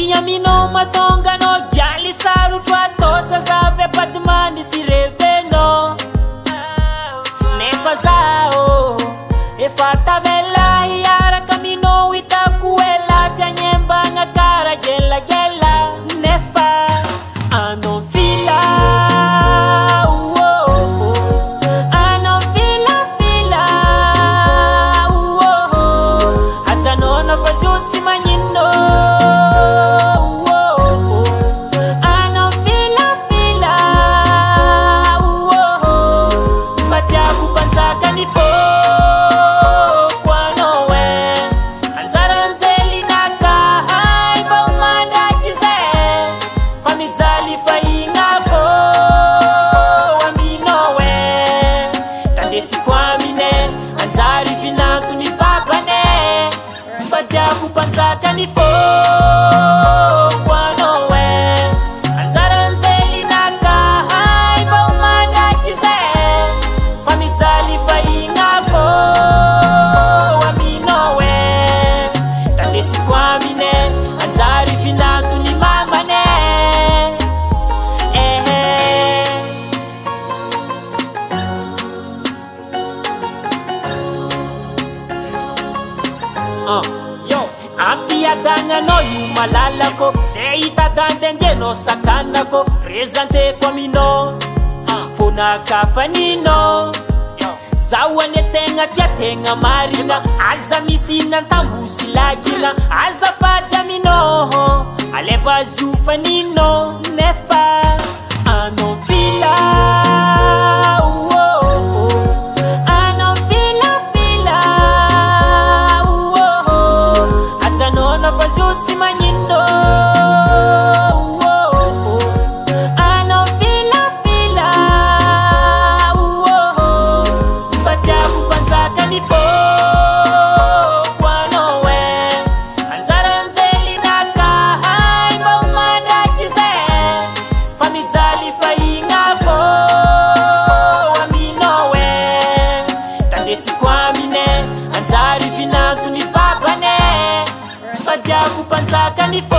Tia mino matonga no Gali saru tua tosa zave patmani si reveno Nefa zao E fata vela Iara camino itakuela Tianyemba nga cara gela gela Nefa Anon fila Anon fila fila Atanona fazuti manyino Anon fila fila Batiaku pansaka ni fo Pansaka ni fo Kwano we Anzaranzeli naka Hai ba umanda kize Famitali fainga ko Wamino we Tandesi kwa mine Anzari finatu ni mamane Ampia danga no yumalala ko Seita dandenge no sakana ko Presente kwa mino Funa kafanino Sawa netenga tia tenga marina Aza misina tambusi lagina Aza fata mino Aleva zufanino Nefa Ano fila Fazuti manyino Ano fila fila Batiaku pansaka ni fo Kwano we Anzaranzeli naka Hai ba umanda kize Famitali fainga ko Wamino we Tandesi kwa mine Anzari finatu ni babane Batiaku pansaka ni fo